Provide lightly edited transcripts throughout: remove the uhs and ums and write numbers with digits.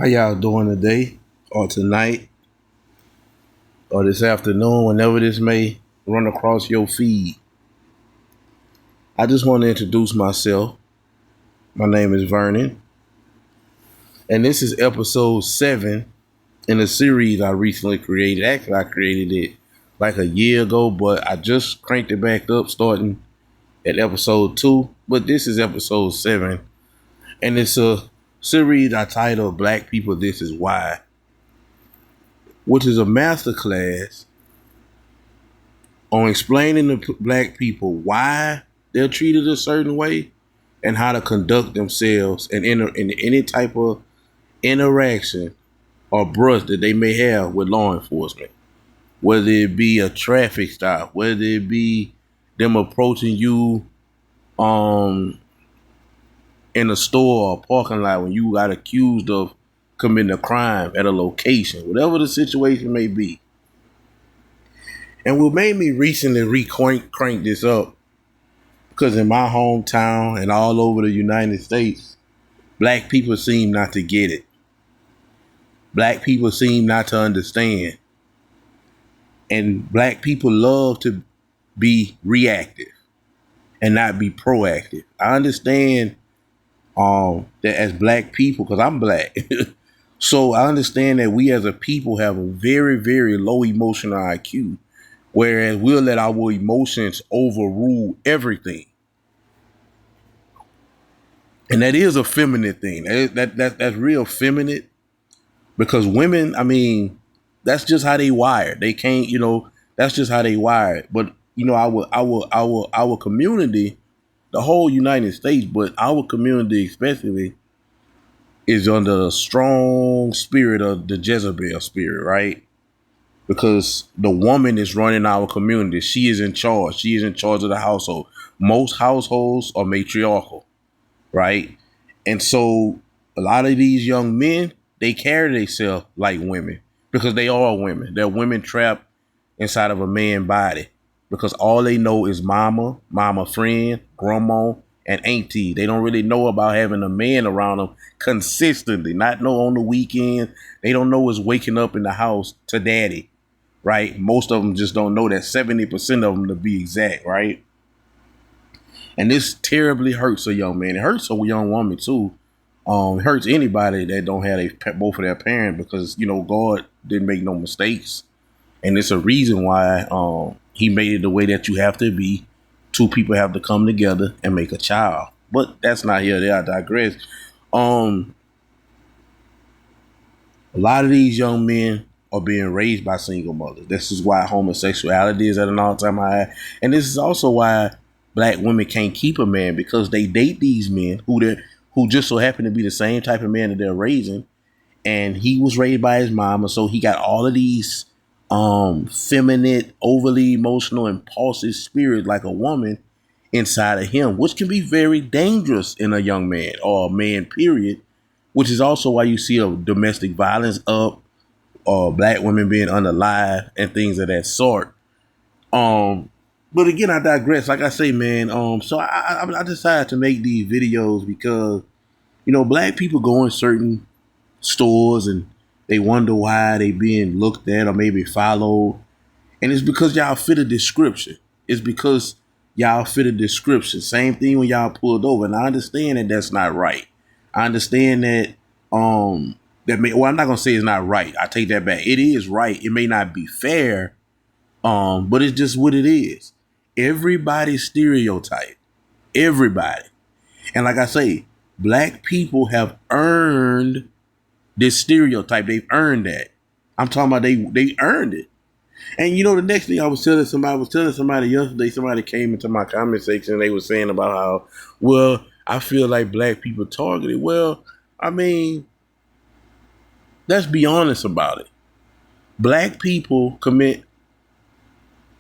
How y'all doing today or tonight or this afternoon, whenever this may run across your feed? I just want to introduce myself. My name is Vernon, and this is episode 7 in a series I recently created. Actually, I created it like a year ago, but I just cranked it back up starting at episode 2. But this is episode 7, and it's a series I titled Black People, This Is Why, which is a masterclass on explaining to black people why they're treated a certain way and how to conduct themselves in any type of interaction or brush that they may have with law enforcement, whether it be a traffic stop, whether it be them approaching you in a store or parking lot when you got accused of committing a crime at a location, whatever the situation may be. And what made me recently crank this up, because in my hometown and all over the United States, black people seem not to get it. Black people seem not to understand. And black people love to be reactive and not be proactive. I understand that as black people, because I'm black, so I understand that we as a people have a very, very low emotional IQ, whereas we'll let our emotions overrule everything. And that is a feminine thing. That's real feminine, because women, I mean, that's just how they wired. They can't, that's just how they wired. But our community, the whole United States, but our community especially, is under a strong spirit of the Jezebel spirit, right? Because the woman is running our community. She is in charge. She is in charge of the household. Most households are matriarchal, right? And so a lot of these young men, they carry themselves like women because they are women. They're women trapped inside of a man's body because all they know is mama friend, grandma, and auntie. They don't really know about having a man around them consistently, not know on the weekend. They don't know is waking up in the house to daddy, right? Most of them just don't know that, 70% of them to be exact, right? And this terribly hurts a young man. It hurts a young woman too. It hurts anybody that don't have both of their parents, because God didn't make no mistakes, and it's a reason why He made it the way that you have to be. Two people have to come together and make a child. But that's not here. There, I digress. A lot of these young men are being raised by single mothers. This is why homosexuality is at an all-time high, and this is also why black women can't keep a man, because they date these men who just so happen to be the same type of man that they're raising, and he was raised by his mama, so he got all of these feminine, overly emotional, impulsive spirits like a woman inside of him, which can be very dangerous in a young man or a man, period. Which is also why you see a domestic violence up, or black women being unalive and things of that sort. But again, I digress. Like I say, man. So I decided to make these videos because black people go in certain stores and they wonder why they being looked at or maybe followed, and it's because y'all fit a description. It's because y'all fit a description. Same thing when y'all pulled over, and I understand that that's not right. I understand that I'm not gonna say it's not right. I take that back. It is right. It may not be fair, but it's just what it is. Everybody's stereotype. Everybody. And like I say, black people have earned this stereotype. They've earned that. I'm talking about they earned it. And the next thing I was telling somebody yesterday, somebody came into my comment section and they were saying about how, well, I feel like black people targeted. Well, I mean, let's be honest about it. Black people commit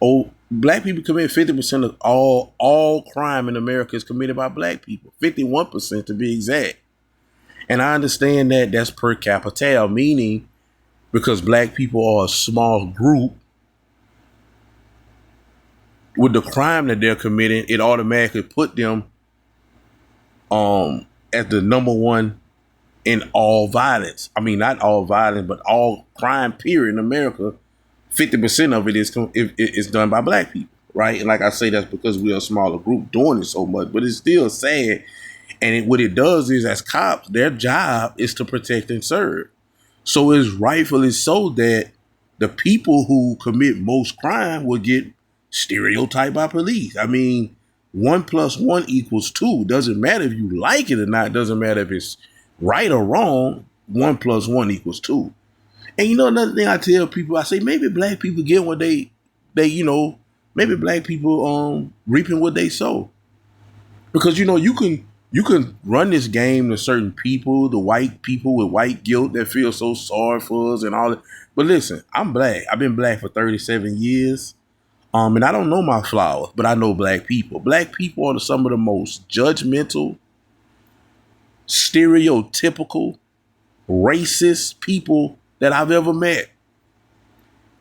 50% of all crime in America is committed by black people. 51% to be exact. And I understand that that's per capita, meaning because black people are a small group, with the crime that they're committing, it automatically put them as the number one in all violence. I mean, not all violence, but all crime period in America. 50% of it is done by black people, right? And like I say, that's because we're a smaller group doing it so much, but it's still sad. And what it does is, as cops, their job is to protect and serve. So it's rightfully so that the people who commit most crime will get stereotyped by police. I mean, 1+1 = 2. Doesn't matter if you like it or not. Doesn't matter if it's right or wrong. 1+1 = 2. And you know, another thing I tell people, I say maybe black people get what they maybe black people reaping what they sow. Because you can run this game to certain people, the white people with white guilt that feel so sorry for us and all that. But listen, I'm black. I've been black for 37 years. And I don't know my flaws, but I know black people. Black people are some of the most judgmental, stereotypical, racist people that I've ever met.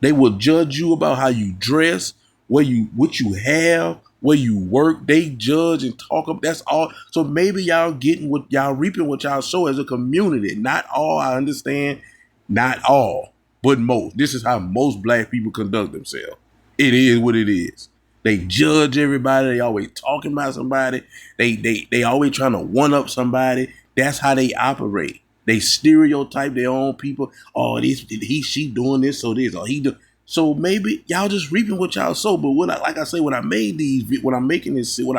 They will judge you about how you dress, what you have, where you work. They judge and talk up. That's all. So maybe y'all reaping what y'all sow as a community. Not all, I understand. Not all, but most. This is how most black people conduct themselves. It is what it is. They judge everybody. They always talking about somebody. They always trying to one up somebody. That's how they operate. They stereotype their own people. Oh, she doing this, so this, or he do. So maybe y'all just reaping what y'all sow. But when I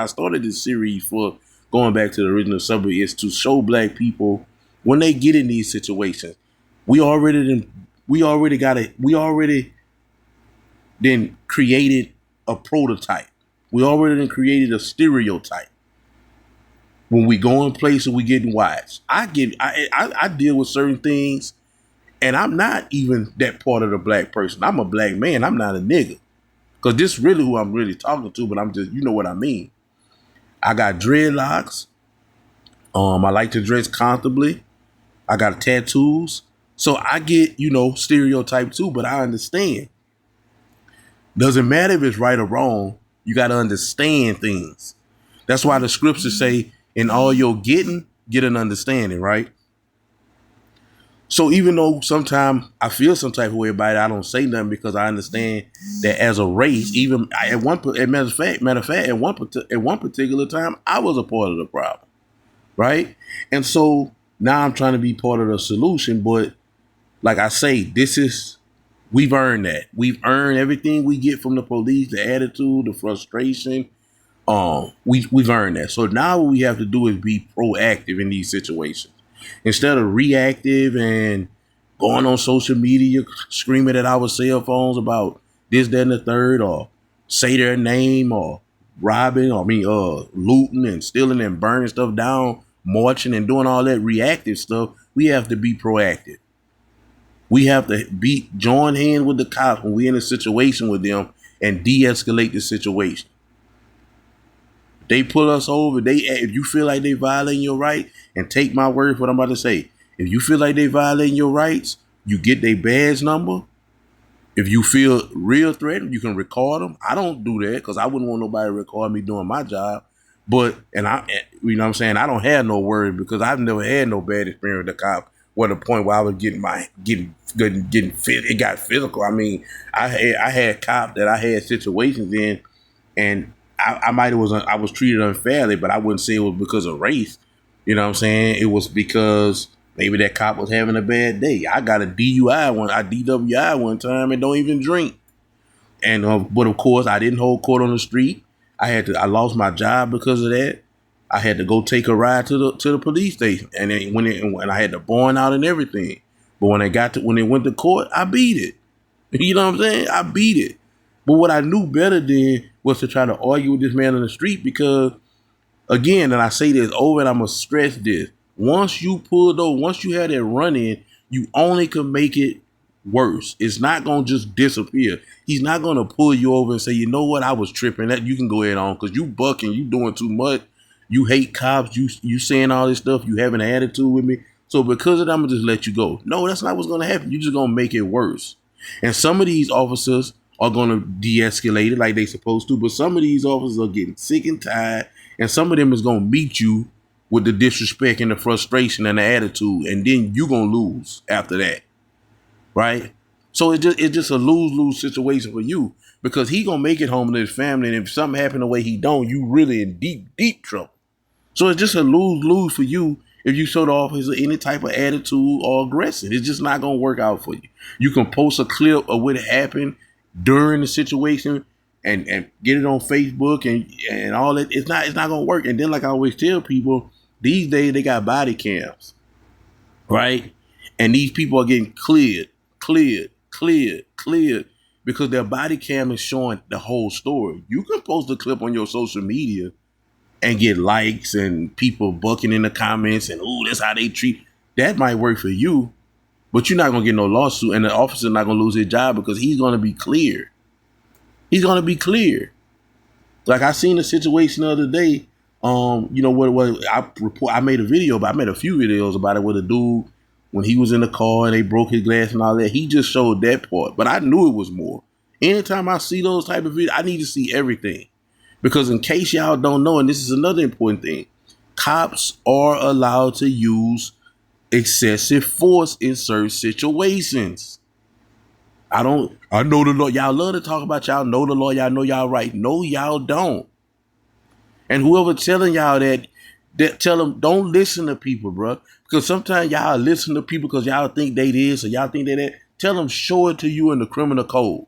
started this series for, going back to the original subject, is to show black people when they get in these situations, we already then created a prototype. We already then created a stereotype. When we go in places, we getting watched. I deal with certain things, and I'm not even that part of the black person. I'm a black man. I'm not a nigga. Because this is really who I'm really talking to, but I'm just, you know what I mean. I got dreadlocks. I like to dress comfortably. I got tattoos. So I get, stereotype too, but I understand. Doesn't matter if it's right or wrong. You got to understand things. That's why the scriptures say, in all your getting, get an understanding, right? So even though sometimes I feel some type of way about it, I don't say nothing because I understand that as a race, matter of fact, at one particular time, I was a part of the problem, right? And so now I'm trying to be part of the solution. But like I say, we've earned that. We've earned everything we get from the police, the attitude, the frustration. We've earned that. So now what we have to do is be proactive in these situations. Instead of reactive and going on social media, screaming at our cell phones about this, that, and the third, or say their name, or robbing, looting and stealing and burning stuff down, marching and doing all that reactive stuff, we have to be proactive. We have to join hands with the cops when we're in a situation with them and de-escalate the situation. They pull us over. If you feel like they violating your right, and take my word for what I'm about to say, if you feel like they violating your rights, you get their badge number. If you feel real threatened, you can record them. I don't do that because I wouldn't want nobody to record me doing my job. But, you know what I'm saying? I don't have no worries because I've never had no bad experience with the cop. At the point where I was getting fit, it got physical. I mean, I had cops that I had situations in, and I was treated unfairly, but I wouldn't say it was because of race. You know what I'm saying? It was because maybe that cop was having a bad day. I got a DWI one time and don't even drink. And but of course, I didn't hold court on the street. I lost my job because of that. I had to go take a ride to the police station, and then when I had the bond out and everything. But when it went to court, I beat it. You know what I'm saying? I beat it. But what I knew better then was to try to argue with this man on the street because, again, and I say this over and I'm going to stress this, once you have that run in, you only can make it worse. It's not going to just disappear. He's not going to pull you over and say, you know what, I was tripping. That you can go ahead on because you bucking, you doing too much. You hate cops. You saying all this stuff. You having an attitude with me. So because of that, I'm going to just let you go. No, that's not what's going to happen. You're just going to make it worse. And some of these officers are going to de-escalate it like they supposed to. But some of these officers are getting sick and tired. And some of them is going to meet you with the disrespect and the frustration and the attitude, and then you gonna lose after that, right? So it's just a lose-lose situation for you, because he gonna make it home to his family, and if something happened the way he don't, you really in deep trouble. So it's just a lose-lose for you if you showed off any type of attitude or aggressive. It's just not gonna work out for you. You can post a clip of what happened during the situation and get it on Facebook and all that. It's not gonna work. And then, like I always tell people, these days they got body cams, right? And these people are getting cleared because their body cam is showing the whole story. You can post a clip on your social media and get likes and people bucking in the comments and, ooh, that's how they treat. That might work for you, but you're not going to get no lawsuit, and the officer's not going to lose his job because he's going to be cleared. He's going to be cleared. Like I seen a situation the other day, what I made a video about, I made a few videos about it with a dude when he was in the car and they broke his glass and all that. He just showed that part, but I knew it was more. Anytime I see those type of videos, I need to see everything. Because in case y'all don't know, and this is another important thing, cops are allowed to use excessive force in certain situations. I know the law. Y'all love to talk about y'all know the law. Y'all know y'all right. No, y'all don't. And whoever telling y'all that tell them don't listen to people, bro. Because sometimes y'all listen to people because y'all think they this or y'all think they that. Tell them show it to you in the criminal code.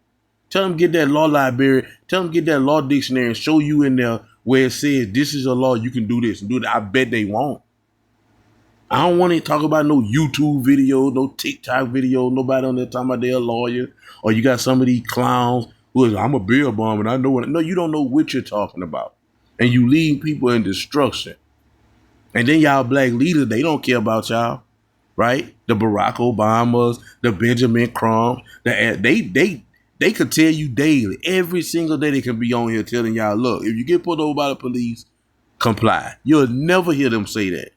Tell them get that law library. Tell them get that law dictionary and show you in there where it says this is a law. You can do this and do that. I bet they won't. I don't want to talk about no YouTube video, no TikTok video. Nobody on there talking about they're a lawyer. Or you got some of these clowns who is, I'm a bill bomb and I know what. No, you don't know what you're talking about. And you lead people in destruction. And then y'all black leaders, they don't care about y'all, right? The Barack Obamas, the Benjamin Crumbs, they could tell you daily, every single day they can be on here telling y'all, look, if you get pulled over by the police, comply. You'll never hear them say that.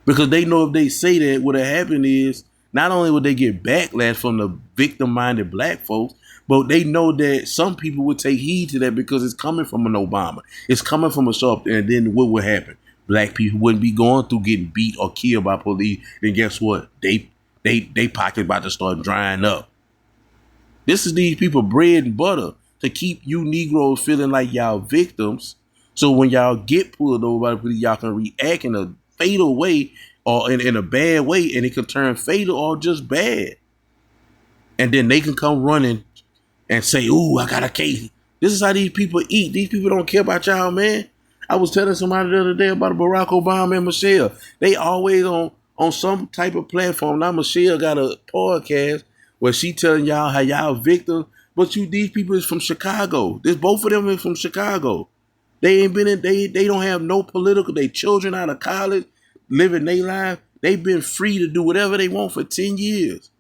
Because they know if they say that, what'll happen is not only would they get backlash from the victim-minded black folks, but they know that some people would take heed to that because it's coming from an Obama. It's coming from a sharp, and then what would happen? Black people wouldn't be going through getting beat or killed by police. Then guess what? They pocket about to start drying up. This is these people bread and butter to keep you Negroes feeling like y'all victims. So when y'all get pulled over by the police, y'all can react in a fatal way or in a bad way, and it can turn fatal or just bad. And then they can come running and say, ooh, I got a case. This is how these people eat. These people don't care about y'all, man. I was telling somebody the other day about Barack Obama and Michelle. They always on some type of platform. Now Michelle got a podcast where she telling y'all how y'all victims, but these people is from Chicago. Both of them is from Chicago. They ain't been in, they don't have no political, they children out of college, living their life. They've been free to do whatever they want for 10 years.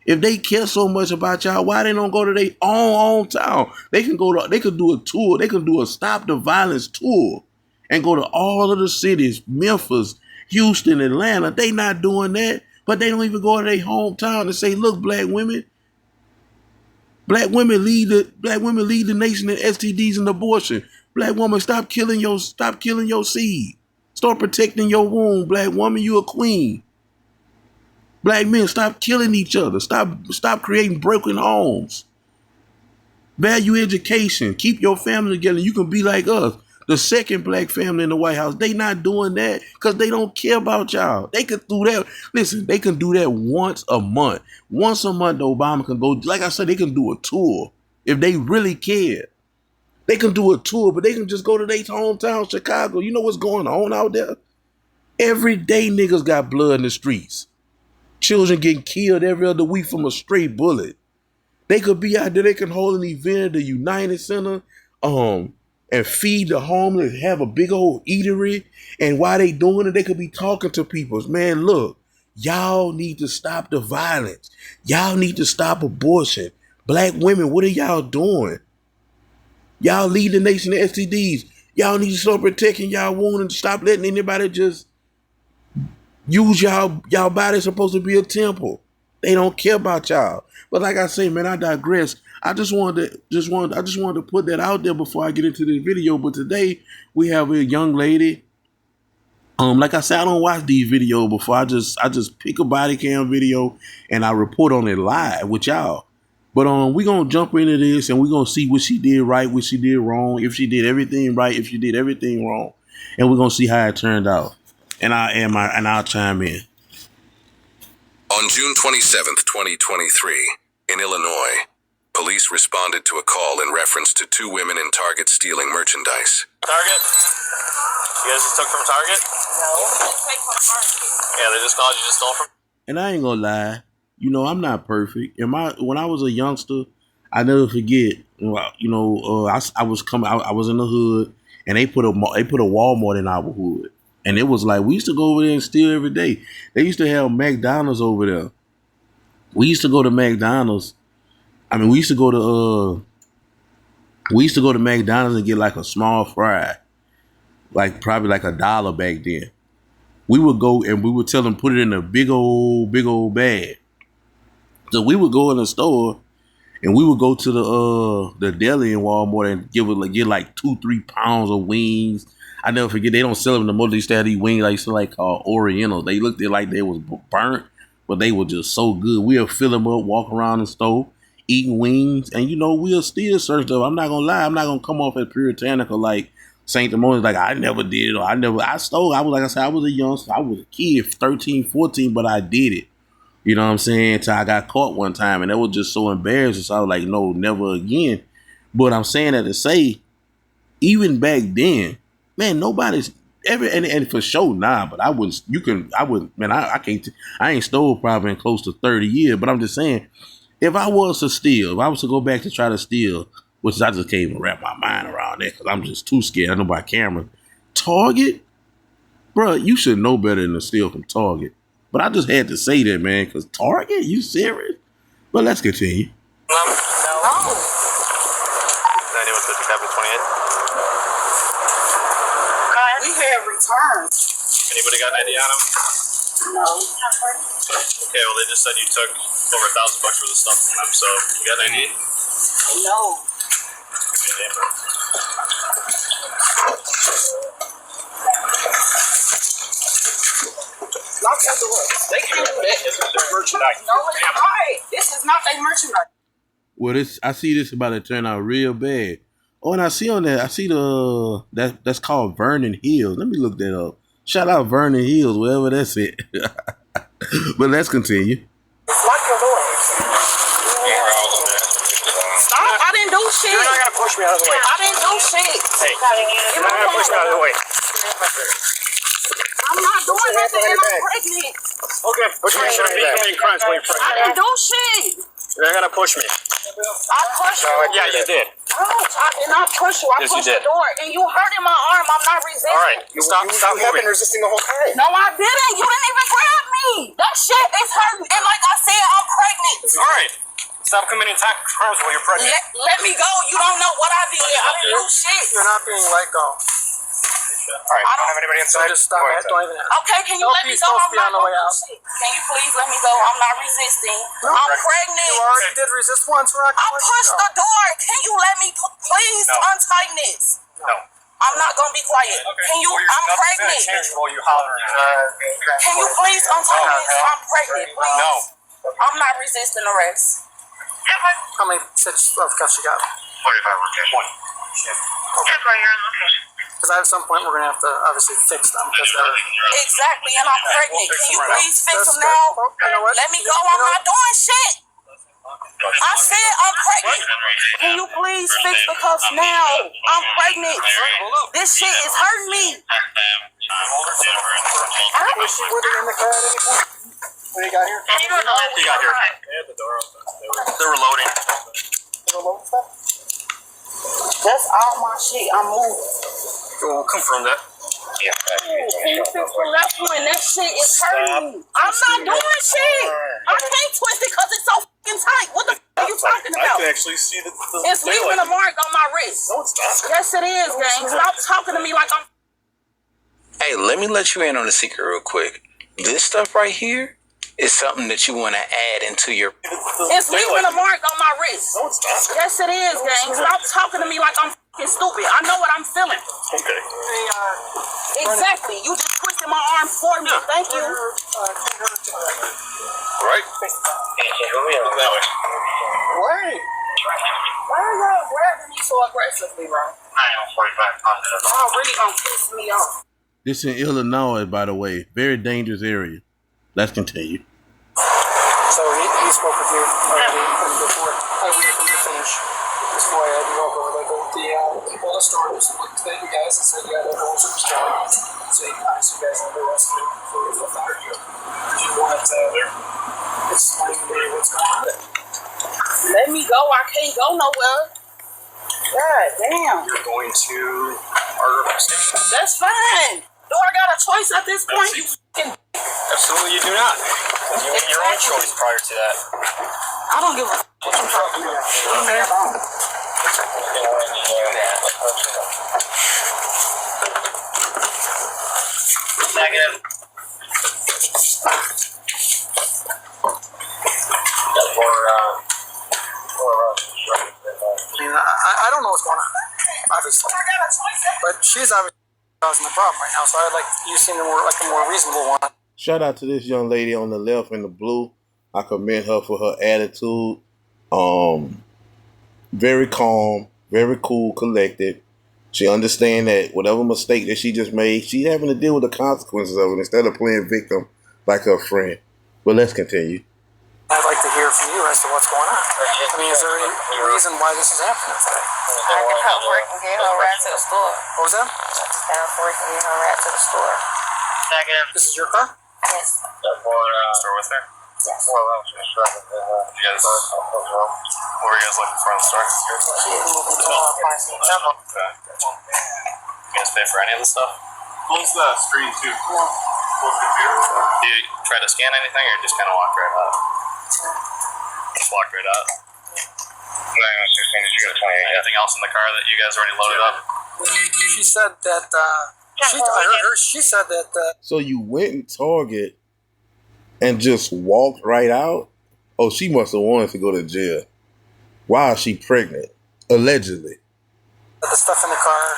If they care so much about y'all, why they don't go to their own town? They can do a tour. They can do a Stop the Violence tour and go to all of the cities, Memphis, Houston, Atlanta. They not doing that, but they don't even go to their hometown and say, look, black women lead the nation in STDs and abortion. Black woman, stop killing your seed. Start protecting your womb. Black woman, you a queen. Black men, stop killing each other. Stop creating broken homes. Value education. Keep your family together. You can be like us. The second black family in the White House. They not doing that because they don't care about y'all. They could do that. Listen, they can do that once a month. Once a month, Obama can go. Like I said, they can do a tour if they really care. They can do a tour, but they can just go to their hometown, Chicago. You know what's going on out there? Every day niggas got blood in the streets. Children getting killed every other week from a stray bullet. They could be out there. They can hold an event at the United Center and feed the homeless, have a big old eatery. And while they doing it, they could be talking to people. Man, look, y'all need to stop the violence. Y'all need to stop abortion. Black women, what are y'all doing? Y'all lead the nation in STDs. Y'all need to start protecting y'all wound and stop letting anybody just use y'all body supposed to be a temple. They don't care about y'all. But like I say, man, I digress. I just wanted to put that out there before I get into this video. But today we have a young lady Like I said, I don't watch these videos before. I just pick a body cam video and I report on it live with y'all. But we gonna jump into this and we gonna see what she did right, what she did wrong, if she did everything right, if she did everything wrong, and we're gonna see how it turned out. And I'll chime in. On June 27th, 2023, in Illinois, police responded to a call in reference to two women in Target stealing merchandise. Target? You guys just took from Target? No, just take from Target. Yeah, they just called you just stole from. And I ain't gonna lie, I'm not perfect. When I was a youngster, I never forget. I was in the hood, and they put a Walmart in our hood, and it was like we used to go over there and steal every day. They used to have McDonald's over there. We used to go to McDonald's. We used to go to McDonald's and get like a small fry, like probably like $1 back then. We would go and we would tell them put it in a big old bag. So we would go in the store and we would go to the deli in Walmart and get like 2-3 pounds of wings. I never forget, they don't sell them no more. They used to have these wings like Orientals. They looked like they was burnt, but they were just so good. We'll fill them up, walk around the store, eating wings, and we'll still search them. I'm not gonna lie, I'm not gonna come off as puritanical like sanctimonious, like I never did it or I stole. I was, like I said, I was a youngster, I was a kid, 13, 14, but I did it. You know what I'm saying? Till I got caught one time, and that was just so embarrassing. So I was like, no, never again. But I'm saying that to say, even back then, man, nobody's ever, and for sure now, but I ain't stole probably in close to 30 years, but I'm just saying, if I was to steal, if I was to go back to try to steal, which I just can't even wrap my mind around that because I'm just too scared. I know by camera. Target? Bro, you should know better than to steal from Target. But I just had to say that, man, because Target? You serious? But let's continue. No. 9150 We had returns. Anybody got an ID on them? No. Okay, well, they just said you took over $1,000 worth of stuff from them, so you got an ID? No. Give me a name, bro. Lock your door. They can't do that. This is their merchandise. No, it's not. This is not their merchandise. Well, I see this about to turn out real bad. Oh, and I see that's called Vernon Hills. Let me look that up. Shout out Vernon Hills, wherever that's at. But let's continue. Lock your door. Stop. I didn't do shit. You're not going to push me out of the way. I didn't do shit. Hey, you're not going to push me out of the way. I'm not doing nothing and I'm pregnant. Okay, push me. You shouldn't be committing crimes when you're I pregnant. didn't do shit. You're not going to push me. I pushed you. Yeah, you did. No, I did not push you. I Yes, you pushed did. the door and you hurting my arm. I'm not resisting. All right, stop moving. Resisting the whole time. No, I didn't. You didn't even grab me. That shit is hurting. And like I said, I'm pregnant. All right, stop committing crimes while you're pregnant. Let me go. You don't know what I did. I didn't do shit. You're not being let go. All right, I don't have anybody inside. Just stop it. Don't even ask. Okay, can you No, let me he's go? supposed I'm to be not on the way gonna do out. shit. Can you please let me go? I'm not resisting. I'm pregnant. You already did resist once. We're not I going to let you pushed go. the door. Can you let me please No. untighten this? No. I'm not gonna be quiet. Can you? I'm pregnant. While you hollering. Can you please untighten this? I'm pregnant. Please. No. I'm not resisting arrest. How many sets of cuffs you got? 45. 1. Because at some point we're going to have to obviously fix them. Because they're... Exactly, and I'm pregnant. fix Can you them right please fix That's them good. now? Well, you know what? Let me go. I'm not doing shit. I said I'm pregnant. Can you please fix the cuffs now? I'm pregnant. This shit is hurting me. Was she with it in the car at any point? When you got here? You got here. They had the door open. They were loading. The load stuff? That's all my shit. I'm moving. We'll confirm that. Can you fix the left one? That shit is hurting me. I'm not doing shit. I can't twist it because it's so fucking tight. What the fuck are you talking I about? can actually see the It's leaving a mark on my wrist. No, it's not. Yes, it is, gang. Stop talking to me like I'm... Hey, let me let you in on a secret real quick. This stuff right here is something that you want to add into your... It's leaving a mark on my wrist. No, it's not. Yes, it is, gang. Stop talking to me like I'm It's stupid. I know what I'm feeling. Okay. Exactly. You just twisted my arm for me. Thank you. All right. That way. Wait. Why are y'all grabbing me so aggressively, bro? Y'all really gonna piss me off. This in Illinois, by the way. Very dangerous area. Let's continue. So he spoke with you already before. I waited for you to finish. Before I had to walk over the people in the store just looked at you guys and said you had a whole super strong. So obviously you guys never arrested for your fire. Do you want to explain to me what's going on? Let me go. I can't go nowhere. God damn. You're going to our station. That's fine. Do I got a choice at this point? You fucking. Absolutely, you do not. You made your own choice prior to that. I don't give a fuck what you talking about. Leave me alone. Negative. I mean, I don't know what's going on, obviously. But she's obviously causing the problem right now, so I'd like you seem like a more reasonable one. Shout out to this young lady on the left in the blue. I commend her for her attitude. Very calm, very cool, collected. She understands that whatever mistake that she just made, she's having to deal with the consequences of it instead of playing victim like her friend. But let's continue. I'd like to hear from you as to what's going on. I mean, is there any reason why this is happening today? I can help work and get her right to the store. What was that? Help work and get her right to the store. Negative. This is your car? Yes. Store with her? Yes. You guys, what were you guys looking for in the store? She is moving to her apartment. Okay. You guys pay for any of the stuff? Close the screen too. No. Close the computer. Do you try to scan anything or just kind of walk right out? Just walk right out. Anything else in the car that you guys already loaded up? She said that, I heard her, she said that, So you went in Target and just walked right out? Oh, she must have wanted to go to jail. Why is she pregnant? Allegedly. the stuff in the car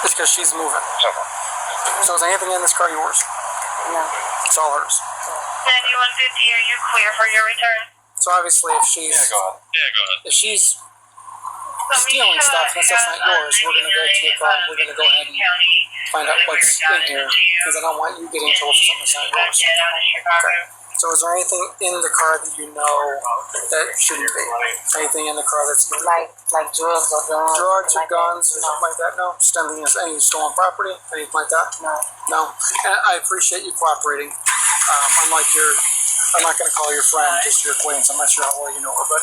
is because she's moving. So is anything in this car yours? No. It's all hers. 9150, are you clear for your return? So obviously, if she's Yeah, go ahead. if she's stealing stuff and that's not yours, we're gonna go to your car. We're gonna go ahead and find out what's in here because I don't want you getting in trouble for something that's not yours. Okay. So is there anything in the car that you know that shouldn't be? Anything in the car that's like drugs or guns? drugs or guns or something like that? No. Just any stolen property, anything like that? No. No. And I appreciate you cooperating. I'm not going to call your friend, just your acquaintance. I'm not sure how well you know her, but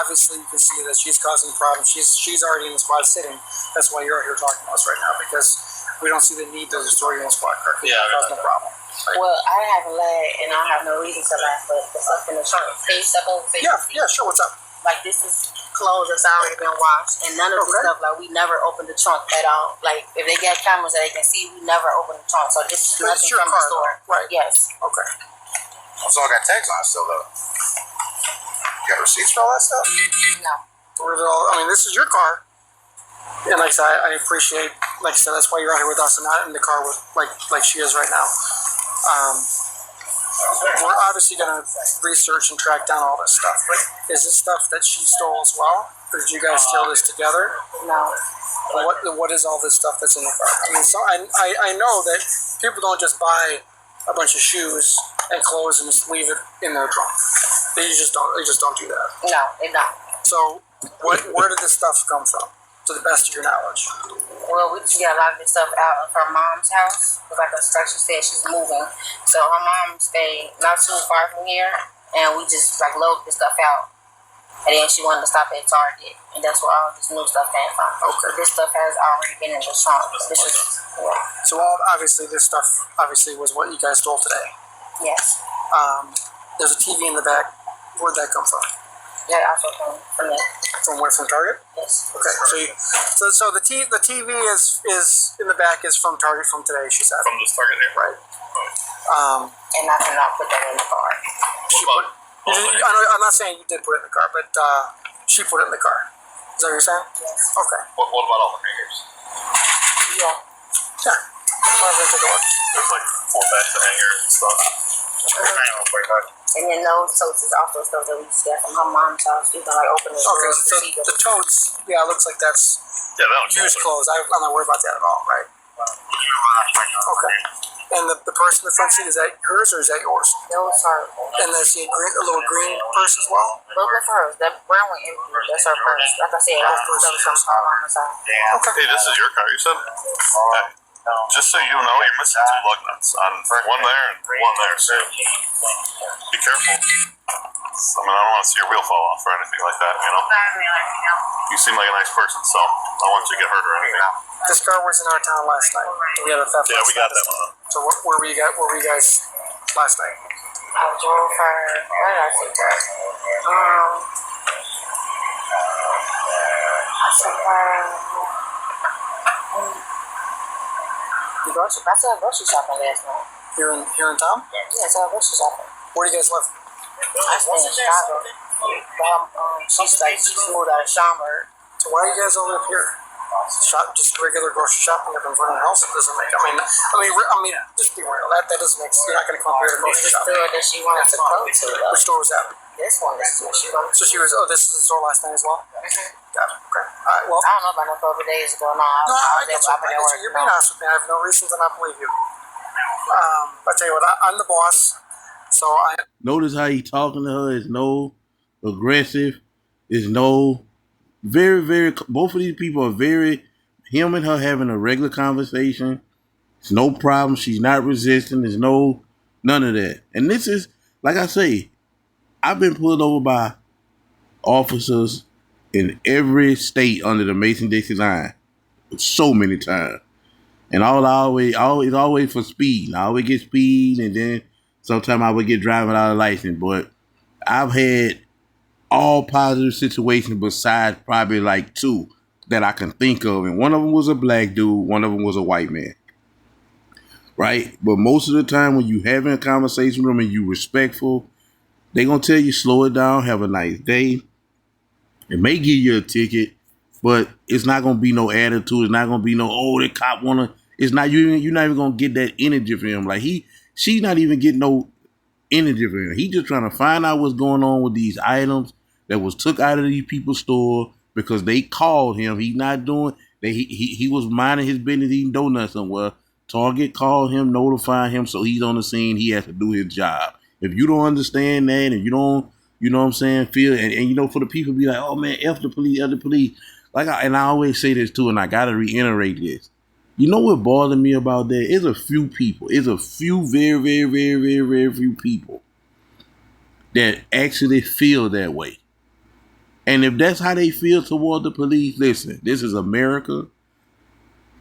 obviously you can see that she's causing problems. She's already in the squad sitting. That's why you're out here talking to us right now, because we don't see the need to destroy you in the squad car. Yeah, that's no problem. Right? Well, I haven't lied, and I have no reason to lie, but the stuff in the trunk, can you step over? Yeah, sure. What's up? Like, this is clothes that's already been washed, and none of this stuff, like, we never opened the trunk at all. Like, if they got cameras that they can see, we never opened the trunk, so this is But nothing it's your from car, the store. though, right? Yes. Okay. So I got tags on it still though. You got receipts for all that stuff? No. I mean, this is your car. And like I said, I appreciate, like I said, that's why you're out here with us and not in the car with like she is right now. We're obviously going to research and track down all this stuff. But is this stuff that she stole as well? Or did you guys steal this together? No. What is all this stuff that's in the car? I mean, so I know that people don't just buy a bunch of shoes and clothes and just leave it in their trunk. They just don't do that. No, they don't. So where did this stuff come from, to the best of your knowledge? Well, we just get a lot of this stuff out of her mom's house. Because like she said, she's moving. So her mom stayed not too far from here. And we just like loaded this stuff out. And then she wanted to stop at Target. And that's where all this new stuff came from. Okay. This stuff has already been in the trunk. This is, yeah. So obviously this stuff was what you guys stole today. Yes. There's a TV in the back. Where'd that come from? That also came from me. From where? From Target? Yes. Okay. So the TV is in the back is from Target from today. She said. From this Target here? Right. And I cannot put that in the car. I'm not saying you did put it in the car, but she put it in the car. Is that what you're saying? Yes. Okay. What about all the hangers? Yeah. Yeah. I'm going to take a look. There's like 4 bags of hangers and stuff. And then those totes is also stuff that we just got from her mom's house. You can like open the Okay, drawers so to see the totes, yeah, it looks like that's Yeah, that one's used clothes. I'm not worried about that at all, right? Okay. And the purse in the front seat, is that hers or is that yours? Those are And there's a little green purse as well? both of hers. That brown one empty. That's her purse. Like I said, all the stuff from her mom's house. Okay. Hey, this is your car, you said? Hey, just so you know, you're missing 2 lug nuts. On one there and one there, so be careful. I mean, I don't want to see your wheel fall off or anything like that, you know? You seem like a nice person, so I don't want you to get hurt or anything. This car was in our town last night. We had a theft. Yeah, we got that one. So where were you guys last night? I drove her. Where did I take her? I took her. I saw grocery shopping last night. Here in town? Yeah, I saw grocery shopping. Where do you guys live? I stay in Chicago. She's moved out of Schaumburg. So why are you guys all up here? Just regular grocery shopping up in front of the house. It doesn't make. I mean, just be real. That doesn't make. You're not going to come up here to It's grocery the shopping. store that she wanted to go to, though. Which store was that? This one is what she wanted So to she was. Oh, this is the store last night as well. Got it. Okay. All right. Well. I don't know about no couple days ago. No, I get you. You're being honest with me. I have no reason to not believe you. I tell you what. I'm the boss. So I. Notice how he talking to her is no aggressive. Is no very, very. Both of these people are very. Him and her having a regular conversation. It's no problem. She's not resisting. There's none of that. And this is, like I say, I've been pulled over by officers in every state under the Mason-Dixon line so many times. And always for speed. I always get speed, and then sometimes I would get driving without a license. But I've had all positive situations besides probably like 2 that I can think of. And one of them was a black dude. One of them was a white man. Right? But most of the time when you having a conversation with them and you respectful, they going to tell you slow it down, have a nice day. It may give you a ticket, but it's not going to be no attitude. It's not going to be no, the cop want to. It's not, you're not even going to get that energy from him. Like she's not even getting no energy from him. He just trying to find out what's going on with these items that was took out of these people's store because they called him. He's not doing, he was minding his business eating donuts somewhere. Target called him, notified him, so he's on the scene. He has to do his job. If you don't understand that, and you don't, you know what I'm saying, feel, and you know, for the people be like, oh man, F the police, F the police. And I always say this too, and I got to reiterate this. You know what bothers me about that? It's a few people. It's a few very, very, very, very, very few people that actually feel that way. And if that's how they feel toward the police, listen, this is America.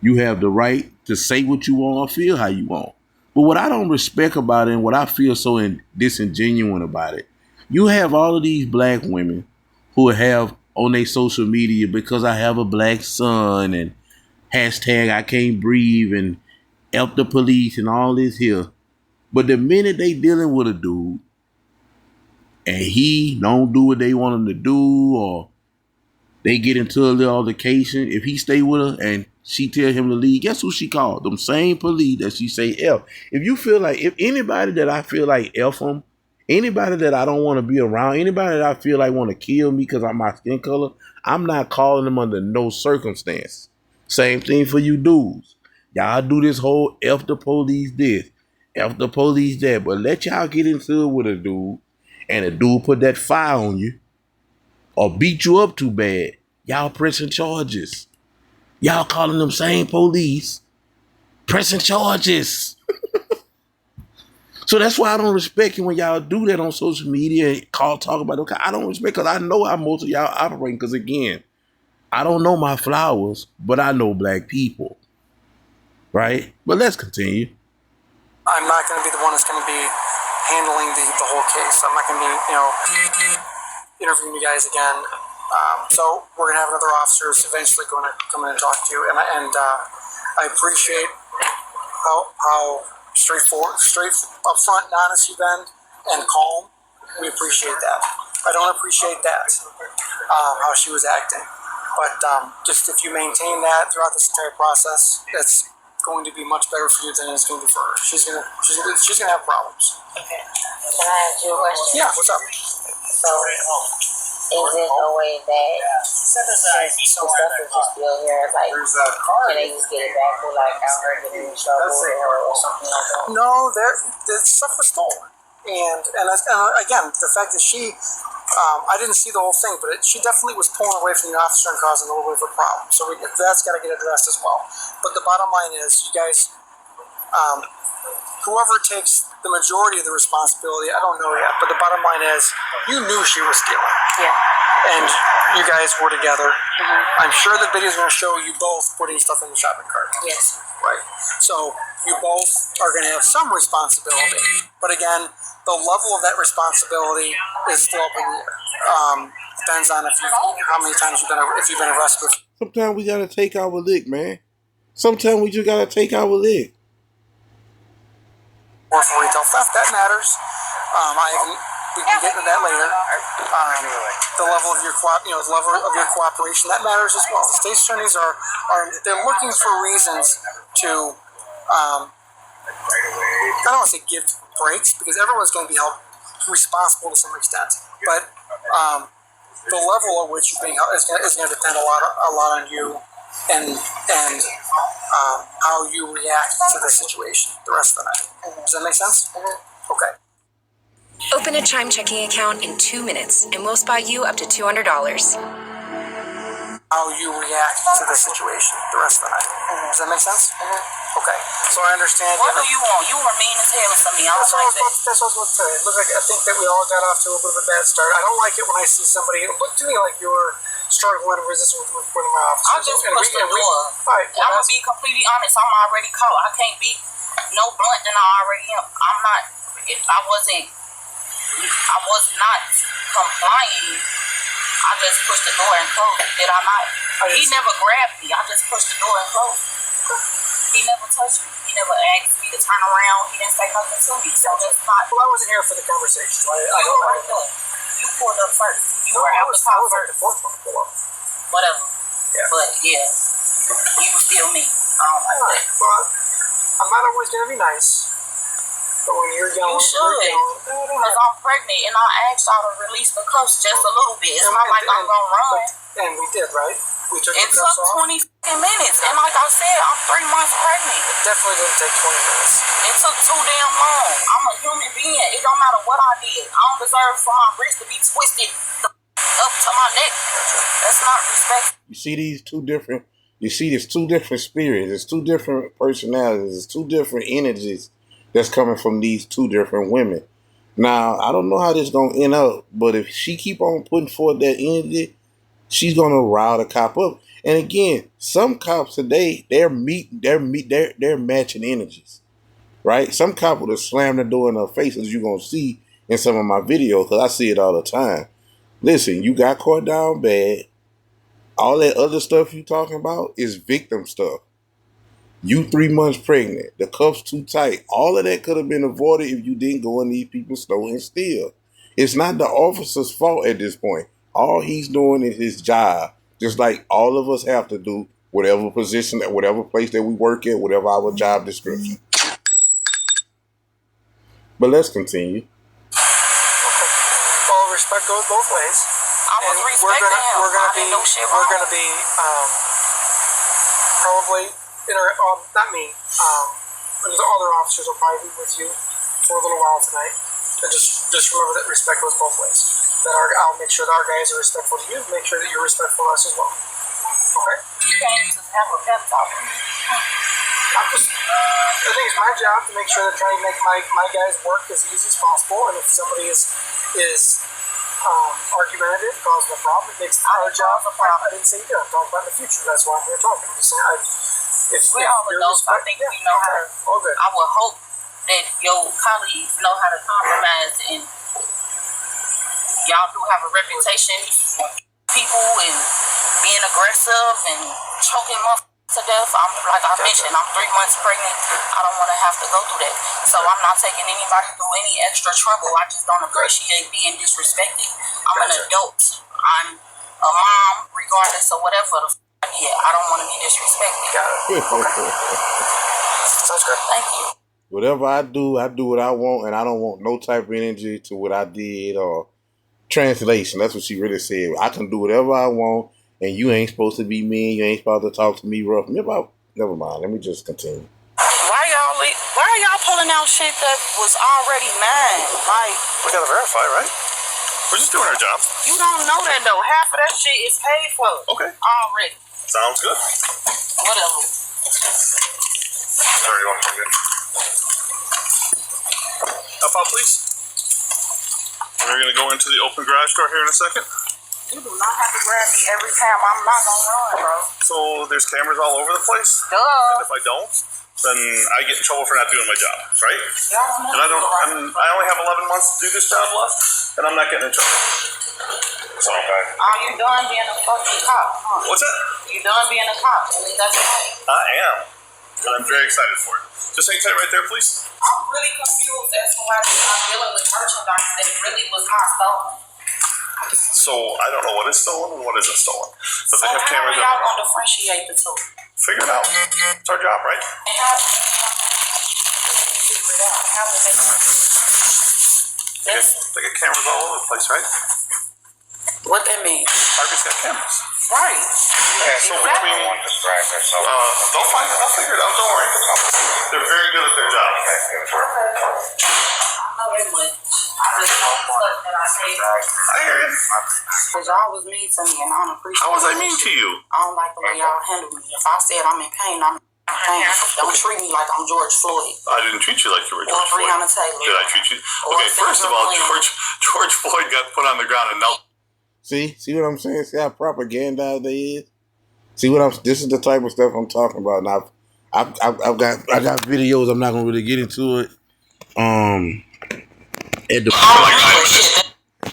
You have the right to say what you want or feel how you want. But what I don't respect about it and what I feel so disingenuous about it, you have all of these black women who have on their social media, because I have a black son and hashtag I can't breathe and F the police and all this here. But the minute they dealing with a dude and he don't do what they want him to do, or they get into a little altercation, if he stay with her and she tell him to leave, guess who she called? Them same police that she say F. If you feel like, if anybody that I feel like F them, anybody that I don't want to be around, anybody that I feel like want to kill me because of my skin color, I'm not calling them under no circumstance. Same thing for you dudes. Y'all do this whole F the police this, F the police that, but let y'all get into it with a dude and a dude put that fire on you or beat you up too bad, y'all pressing charges. Y'all calling them same police pressing charges. So that's why I don't respect it when y'all do that on social media and talk about it. I don't respect, because I know how most of y'all operate. Because again, I don't know my flowers, but I know black people. Right? But let's continue. I'm not going to be the one that's going to be handling the whole case. I'm not going to be, interviewing you guys again. So we're going to have another officer who's eventually going to come in and talk to you. And I appreciate how straightforward, straight up front and honest you've been, and calm. We appreciate that. I don't appreciate that, how she was acting. But just if you maintain that throughout this entire process, it's going to be much better for you than it's going to be for her. She's gonna have problems. Okay. Can I ask you a question? Yeah. What's up? So, is it a way that some stuff is just still here? Like, can they just get it back or like out her getting in trouble or something like that? No, the stuff was stolen. And again, the fact that she, I didn't see the whole thing, but she definitely was pulling away from the officer and causing a little bit of a problem. So that's got to get addressed as well. But the bottom line is, you guys, whoever takes the majority of the responsibility, I don't know yet, but the bottom line is, you knew she was stealing. Yeah. And you guys were together. Mm-hmm. I'm sure the video is going to show you both putting stuff in the shopping cart. Yes. Right. So you both are going to have some responsibility. But again, the level of that responsibility is still up in the air. Depends on how many times if you've been arrested. Sometimes we gotta take our lick, man. Sometimes we just gotta take our lick. Or for retail theft, that matters. We can get into that later. The level of your cooperation, that matters as well. The state attorneys they're looking for reasons to I don't want to say give breaks, because everyone's going to be held responsible to some extent. But the level at which you're being held is going to depend a lot on you and how you react to the situation the rest of the night. Does that make sense? Okay. Open a Chime checking account in 2 minutes, and we'll spot you up to $200. How you react to the situation the rest of the night. Does that make sense? Okay. So I understand. What do you want? You were mean as hell to me. I don't like that. That's what I was about to say. It looks like I think that we all got off to a little bit of a bad start. I don't like it when I see somebody. It looked to me like you were struggling to resist with one of my officers. I just pushed the door. I'm gonna be completely honest. I'm already caught. I can't be no blunt than I already am. I was not complying. I just pushed the door and closed it. Did I not? He never grabbed me. I just pushed the door and closed it. He never touched me. He never asked me to turn around. He didn't say nothing to me. So that's not. Well, I wasn't here for the conversation. So I you were right there. You pulled up first. You were out the car first. Whatever. Yeah. But yeah, you still me. I don't like that. Well, I'm not always going to be nice. But when you're yelling, you should. Because I'm pregnant and I asked y'all to release the cuffs just a little bit. It's not like I'm going to run. And we did, right? We took it the cuffs off. It took 20 minutes. And like I said, I'm 3 months pregnant. It definitely didn't take 20 minutes. It took too damn long. I'm a human being. It don't matter what I did. I don't deserve for my wrist to be twisted up to my neck. That's not respectful. You see there's two different spirits. There's two different personalities. There's two different energies that's coming from these two different women. Now, I don't know how this is going to end up, but if she keep on putting forth that energy, she's going to rile the cop up. And again, some cops today, they're matching energies, right? Some cop would have slammed the door in her face, as you're going to see in some of my videos, because I see it all the time. Listen, you got caught down bad. All that other stuff you talking about is victim stuff. You 3 months pregnant, the cuffs too tight. All of that could have been avoided if you didn't go in these people's store and steal. It's not the officer's fault at this point. All he's doing is his job, just like all of us have to do, whatever position, at whatever place that we work at, whatever our job description. But let's continue. Well, respect goes both ways. I was respecting him. We're gonna be probably. Not me. The other officers will probably be with you for a little while tonight. And just remember that respect goes both ways. I'll make sure that our guys are respectful to you. Make sure that you're respectful to us as well. Okay? You can't just have a pep talk. I think it's my job to make sure that trying to make my guys work as easy as possible. And if somebody is argumentative, causing a problem, it makes our job a problem. I didn't say you did. I'm talking about in the future. That's why I'm here talking. I'm just saying. We're all adults. I think we know how to. I would hope that your colleagues know how to compromise, and y'all do have a reputation with people and being aggressive and choking motherfuckers to death. Like I mentioned, I'm 3 months pregnant. I don't want to have to go through that. So I'm not taking anybody through any extra trouble. I just don't appreciate being disrespected. I'm an adult. I'm a mom, regardless of whatever the I don't want to be disrespected. Got it. Okay. Sounds good. Thank you. Whatever I do what I want, and I don't want no type of energy to what I did or translation. That's what she really said. I can do whatever I want, and you ain't supposed to be mean. You ain't supposed to talk to me rough. Never mind. Let me just continue. Why are y'all pulling out shit that was already mine? Like, We gotta verify, right? We're just doing our job. you don't know that though. Half of that shit is paid for. Okay. Already. Sounds good. Whatever. Sorry, you want to get up out, please. We're gonna go into the open garage door here in a second. You do not have to grab me every time. I'm not gonna run, bro. So there's cameras all over the place. Duh. And if I don't, then I get in trouble for not doing my job, right? Y'all And I only have 11 months to do this job left, and I'm not getting in trouble. So, Are you done being a fucking cop, huh? what's that? You done being a cop. I mean, that's right. I am. And I'm very excited for it. Just hang tight right there, please. I'm really confused as to why I'm dealing with merchandise that really was not stolen. So I don't know what is stolen and what isn't stolen. But So they have how cameras are y'all everywhere. gonna differentiate the two? Figure it out. It's our job, right? And how figure it out? How would they They got cameras all over the place, right? what that mean? Target's got cameras. Right. So between, they'll figure it out. Don't worry. They're very good at their job. I know they would. I just know the stuff that I say. I hear you. Cause y'all was mean to me and I don't appreciate How was I that mean to shit. you? I don't like the way y'all handle me. If I said I'm in pain, I'm in pain. Don't treat me like I'm George Floyd. I didn't treat you like you were Or George Floyd. Breonna Taylor. Did I treat you? Or Okay, first of all, Sandra George Floyd got put on the ground and knelt. See what I'm saying? See how propaganda they is. This is the type of stuff I'm talking about. Now, I got videos. I'm not gonna really get into it.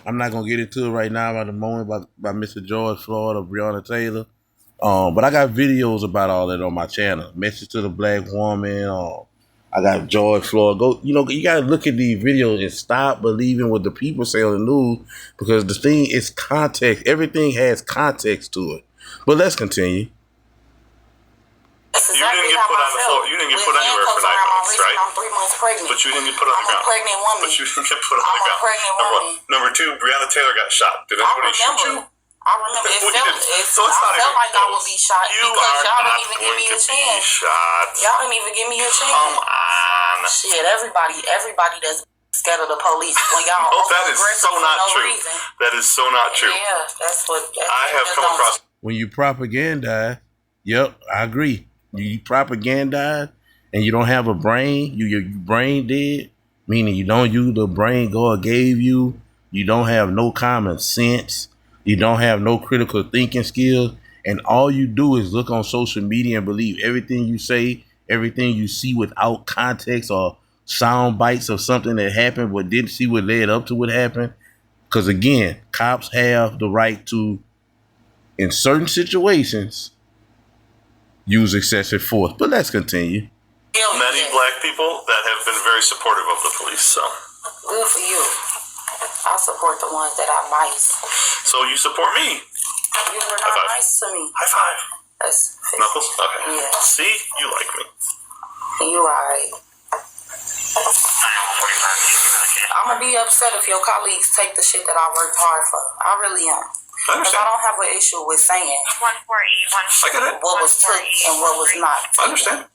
I'm not gonna get into it right now at the moment by Mr. George Floyd or Breonna Taylor. But I got videos about all that on my channel. Message to the Black Woman. I got George Floyd. You gotta look at these videos and stop believing what the people say on the news, because the thing is context. Everything has context to it. But let's continue. You didn't get put on the floor. You didn't get put anywhere for 9 months, right? I'm 3 months pregnant. But you didn't get put on the ground. I'm a pregnant woman. But you didn't get put on the I'm a ground. pregnant woman. Number two, Breonna Taylor got shot. Did anybody shoot you? I remember. So it's not I felt even like I close. would be shot You because are y'all not didn't even give going me to a be chance. shot. Y'all didn't even give me a chance. Come on. Shit, everybody that's scared of the police when y'all That is so not no true. reason. That is so not true. Yeah, that's what I have come across. When you propagandize, yep, I agree. You propagandize and you don't have a brain, your brain dead, meaning you don't use the brain God gave you. You don't have no common sense. You don't have no critical thinking skills. And all you do is look on social media and believe everything you say, everything you see without context or sound bites of something that happened but didn't see what led up to what happened. Because again, cops have the right to, in certain situations, use excessive force. But let's continue. Many black people that have been very supportive of the police. So Good for you. I support the ones that are nice. So you support me. You were not nice to me. High five. That's Knuckles? Okay. Yeah. See? You like me. You alright. I'm gonna be upset if your colleagues take the shit that I worked hard for. I really am. Because I don't have an issue with saying I get it. what was took and what was not. I understand.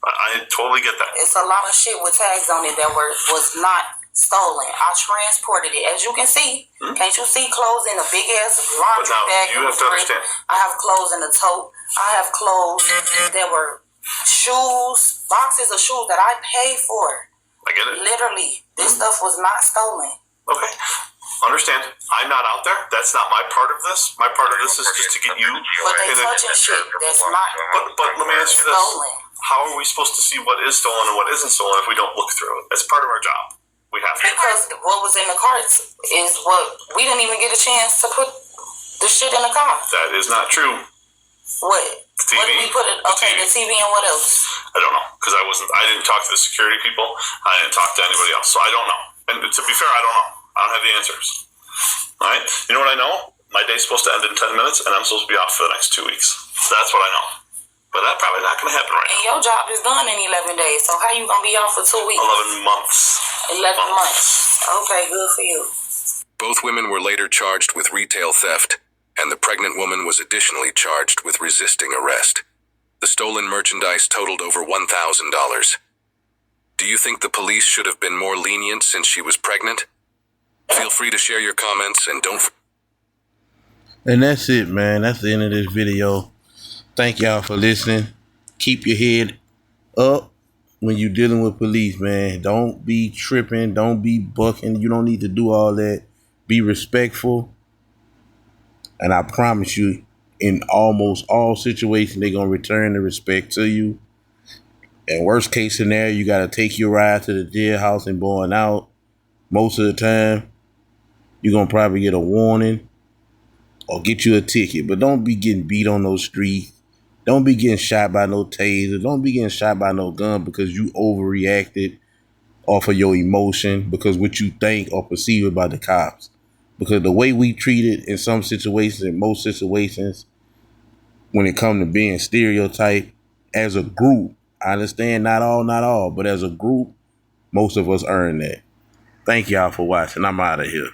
I totally get that. It's a lot of shit with tags on it that was not stolen. I transported it. As you can see, can't you see clothes in a big ass laundry bag? You have to understand. I have clothes in a tote. I have clothes that were shoes, boxes of shoes that I paid for. I get it. Literally, this stuff was not stolen. Okay. Understand. I'm not out there. That's not my part of this. My part of this is just to get you. But they touching shit that's not But let me ask you this. stolen. How are we supposed to see what is stolen and what isn't stolen if we don't look through it? It's part of our job. We have to. Because what was in the carts is what we didn't even get a chance to put the shit in the car. That is not true. What? The TV? What did we put it? Okay, the TV and what else? I don't know. Because I didn't talk to the security people. I didn't talk to anybody else. So I don't know. And to be fair, I don't know. I don't have the answers. All right? You know what I know? my day's supposed to end in 10 minutes, and I'm supposed to be off for the next 2 weeks. That's what I know. But that's probably not going to happen right now. And your job is done in 11 days, so how you going to be off for 2 weeks? 11 months. 11 months. Okay, good for you. Both women were later charged with retail theft, and the pregnant woman was additionally charged with resisting arrest. The stolen merchandise totaled over $1,000. Do you think the police should have been more lenient since she was pregnant? Feel free to share your comments and don't... And that's it, man. That's the end of this video. Thank y'all for listening. Keep your head up when you're dealing with police, man. Don't be tripping. Don't be bucking. You don't need to do all that. Be respectful. And I promise you, in almost all situations, they're going to return the respect to you. And worst case scenario, you got to take your ride to the jailhouse and going out. Most of the time, you're going to probably get a warning or get you a ticket. But don't be getting beat on those streets. Don't be getting shot by no taser. Don't be getting shot by no gun because you overreacted off of your emotion because what you think or perceive about the cops. Because the way we treat it in some situations, in most situations, when it comes to being stereotyped as a group, I understand not all, but as a group, most of us earn that. Thank y'all for watching. I'm out of here.